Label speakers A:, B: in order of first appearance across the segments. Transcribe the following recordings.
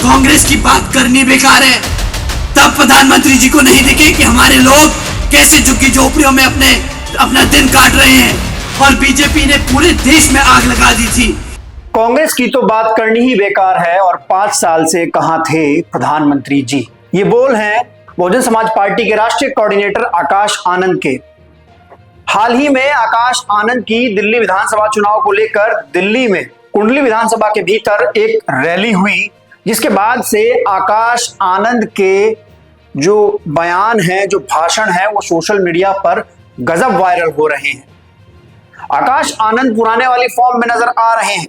A: कांग्रेस की बात करनी बेकार है। तब प्रधानमंत्री जी को नहीं दिखे कि हमारे लोग कैसे झुग्गी झोपड़ियों में अपना दिन काट रहे हैं और बीजेपी ने पूरे देश में आग लगा दी थी।
B: कांग्रेस की तो बात करनी ही बेकार है और 5 साल से कहां थे प्रधानमंत्री जी। ये बोल हैं बहुजन समाज पार्टी के राष्ट्रीय कोऑर्डिनेटर आकाश आनंद के। हाल ही में आकाश आनंद की दिल्ली विधानसभा चुनाव को लेकर दिल्ली में कुंडली विधानसभा के भीतर एक रैली हुई, जिसके बाद से आकाश आनंद के जो बयान है, जो भाषण है, वो सोशल मीडिया पर गजब वायरल हो रहे हैं। आकाश आनंद पुराने वाली फॉर्म में नजर आ रहे हैं।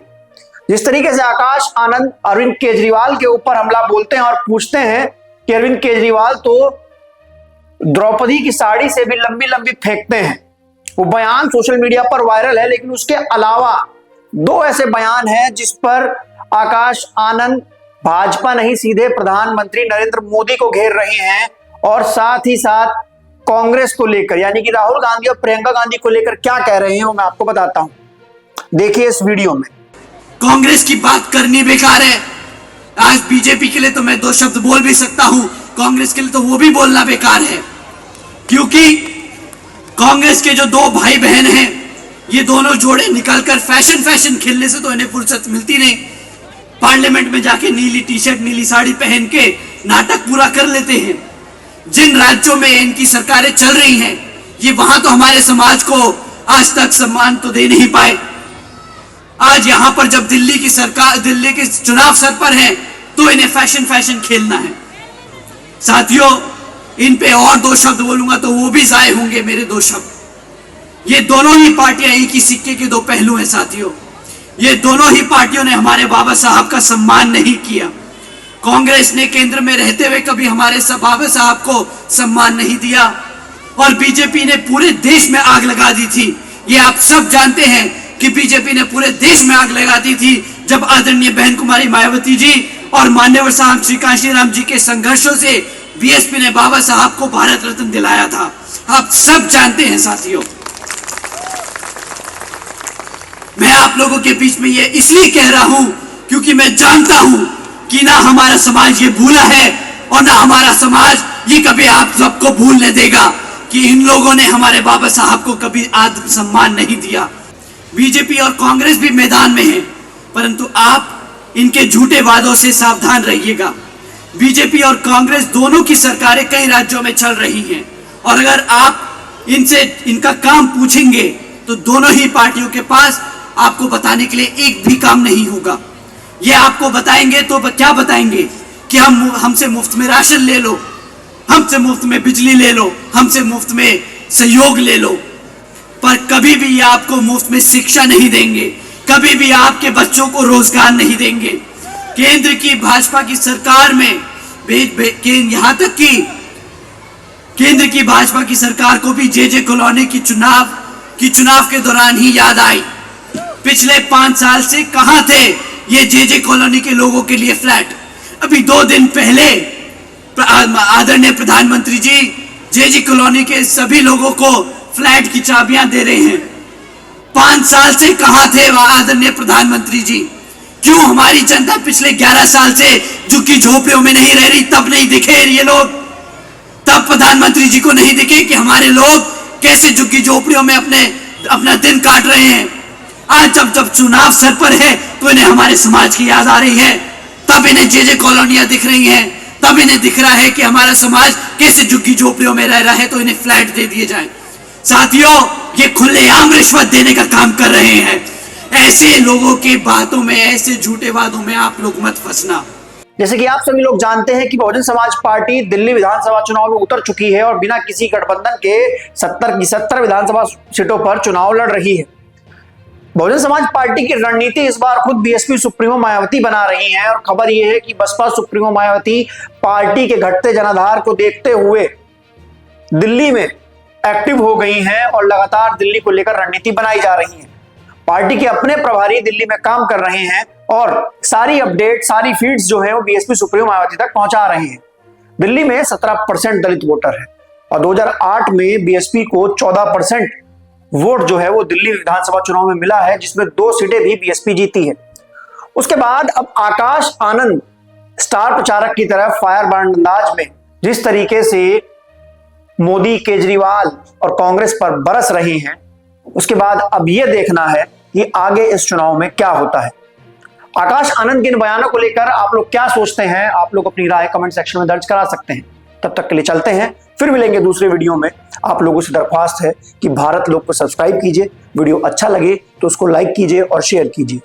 B: जिस तरीके से आकाश आनंद अरविंद केजरीवाल के ऊपर हमला बोलते हैं और पूछते हैं कि अरविंद केजरीवाल तो द्रौपदी की साड़ी से भी लंबी लंबी फेंकते हैं, वो बयान सोशल मीडिया पर वायरल है। लेकिन उसके अलावा 2 ऐसे बयान हैं जिस पर आकाश आनंद भाजपा नहीं सीधे प्रधानमंत्री नरेंद्र मोदी को घेर रहे हैं और साथ ही साथ कांग्रेस को लेकर, यानी कि राहुल गांधी और प्रियंका गांधी को लेकर क्या कह रहे हैं वो मैं आपको बताता हूं। देखिए इस वीडियो में।
A: कांग्रेस की बात करनी बेकार है। आज बीजेपी के लिए तो मैं 2 शब्द बोल भी सकता हूं, कांग्रेस के लिए तो वो भी बोलना बेकार है, क्योंकि कांग्रेस के जो 2 भाई बहन हैं, ये दोनों जोड़े निकलकर फैशन खेलने से तो इन्हें फुर्सत मिलती नहीं। पार्लियामेंट में जाके नीली टी-शर्ट नीली साड़ी पहन के नाटक पूरा कर लेते हैं। जिन राज्यों में इनकी सरकारें चल रही हैं, ये वहां तो हमारे समाज को आज तक सम्मान तो दे नहीं पाए। आज यहां पर जब दिल्ली के चुनाव सर पर है तो इन्हें फैशन खेलना है। साथियों, इन पे और 2 शब्द बोलूंगा तो वो भी जाए होंगे मेरे 2 शब्द। ये दोनों ही पार्टियां एक ही सिक्के के 2 पहलू हैं साथियों। ये दोनों ही पार्टियों ने हमारे बाबा साहब का सम्मान नहीं किया। कांग्रेस ने केंद्र में रहते हुए कभी हमारे बाबा साहब को सम्मान नहीं दिया और बीजेपी ने पूरे देश में आग लगा दी थी। ये आप सब जानते हैं कि बीजेपी ने पूरे देश में आग लगा दी थी जब आदरणीय बहन कुमारी मायावती जी और मान्यवर साहब श्री कांशीराम जी के संघर्षों से बीएसपी ने बाबा साहब को भारत रत्न दिलाया था। आप सब जानते हैं साथियों। मैं आप लोगों के बीच में ये इसलिए कह रहा हूं क्योंकि मैं जानता हूं कि ना हमारा समाज ये भूला है और ना हमारा समाज ये कभी आप सबको भूलने देगा कि इन लोगों ने हमारे बाबा साहब को कभी आत्म सम्मान नहीं दिया। बीजेपी और कांग्रेस भी मैदान में है, परंतु आप इनके झूठे वादों से सावधान रहिएगा। बीजेपी और कांग्रेस दोनों की सरकारें कई राज्यों में चल रही हैं और अगर आप इनसे इनका काम पूछेंगे तो दोनों ही पार्टियों के पास आपको बताने के लिए एक भी काम नहीं होगा। ये आपको बताएंगे तो क्या बताएंगे कि हमसे मुफ्त में राशन ले लो, हमसे मुफ्त में बिजली ले लो, हमसे मुफ्त में सहयोग ले लो, पर कभी भी ये आपको मुफ्त में शिक्षा नहीं देंगे, कभी भी आपके बच्चों को रोजगार नहीं देंगे। केंद्र की भाजपा की सरकार में यहां तक कि केंद्र की भाजपा की सरकार को भी जे कॉलोनी की चुनाव के दौरान ही याद आई। पिछले 5 साल से कहां थे ये जे कॉलोनी के लोगों के लिए फ्लैट। अभी 2 दिन पहले आदरणीय प्रधानमंत्री जी जे कॉलोनी के सभी लोगों को फ्लैट की चाबियां दे रहे हैं। 5 साल से कहां थे आदरणीय प्रधानमंत्री जी? क्यों हमारी जनता पिछले 11 साल से झुग्गी झोपड़ियों में नहीं रह रही? तब नहीं दिखे ये लोग? तब प्रधानमंत्री जी को नहीं दिखे कि हमारे लोग कैसे झुग्गी झोपड़ियों में अपना दिन काट रहे हैं? आज जब चुनाव सर पर है तो इन्हें हमारे समाज की याद आ रही है, तब इन्हें जे कॉलोनियां दिख रही हैं, तब इन्हें दिख रहा है कि हमारा समाज कैसे झुग्गी झोपड़ियों में रह रहा है तो इन्हें फ्लैट दे दिए जाएं। साथियों, ये खुलेआम रिश्वत देने का काम कर रहे हैं। ऐसे लोगों के बातों में, ऐसे झूठे वादों में आप लोग मत फंसना।
B: जैसे कि आप सभी लोग जानते हैं कि बहुजन समाज पार्टी दिल्ली विधानसभा चुनाव में उतर चुकी है और बिना किसी गठबंधन के 70 की 70 विधानसभा सीटों पर चुनाव लड़ रही है। बहुजन समाज पार्टी की रणनीति इस बार खुद बीएसपी सुप्रीमो मायावती बना रही हैं और खबर यह है कि बसपा सुप्रीमो मायावती पार्टी के घटते जनाधार को देखते हुए दिल्ली में एक्टिव हो गई हैं और लगातार दिल्ली को लेकर रणनीति बनाई जा रही है। पार्टी के अपने प्रभारी दिल्ली में काम कर रहे हैं और सारी अपडेट, सारी फीड्स जो है वो बीएसपी सुप्रीमो मायावती तक पहुंचा रहे हैं। दिल्ली में 17% दलित वोटर है और 2008 में बीएसपी को 14% वोट जो है वो दिल्ली विधानसभा चुनाव में मिला है, जिसमें 2 सीटें भी बीएसपी जीती है। उसके बाद अब आकाश आनंद स्टार प्रचारक की तरह फायर ब्रांड अंदाज में जिस तरीके से मोदी, केजरीवाल और कांग्रेस पर बरस रहे हैं, उसके बाद अब यह देखना है कि आगे इस चुनाव में क्या होता है। आकाश आनंद के इन बयानों को लेकर आप लोग क्या सोचते हैं? आप लोग अपनी राय कमेंट सेक्शन में दर्ज करा सकते हैं। तब तक के लिए चलते हैं, फिर मिलेंगे दूसरे वीडियो में। आप लोगों से दरख्वास्त है कि भारत लोग को सब्सक्राइब कीजिए, वीडियो अच्छा लगे तो उसको लाइक कीजिए और शेयर कीजिए।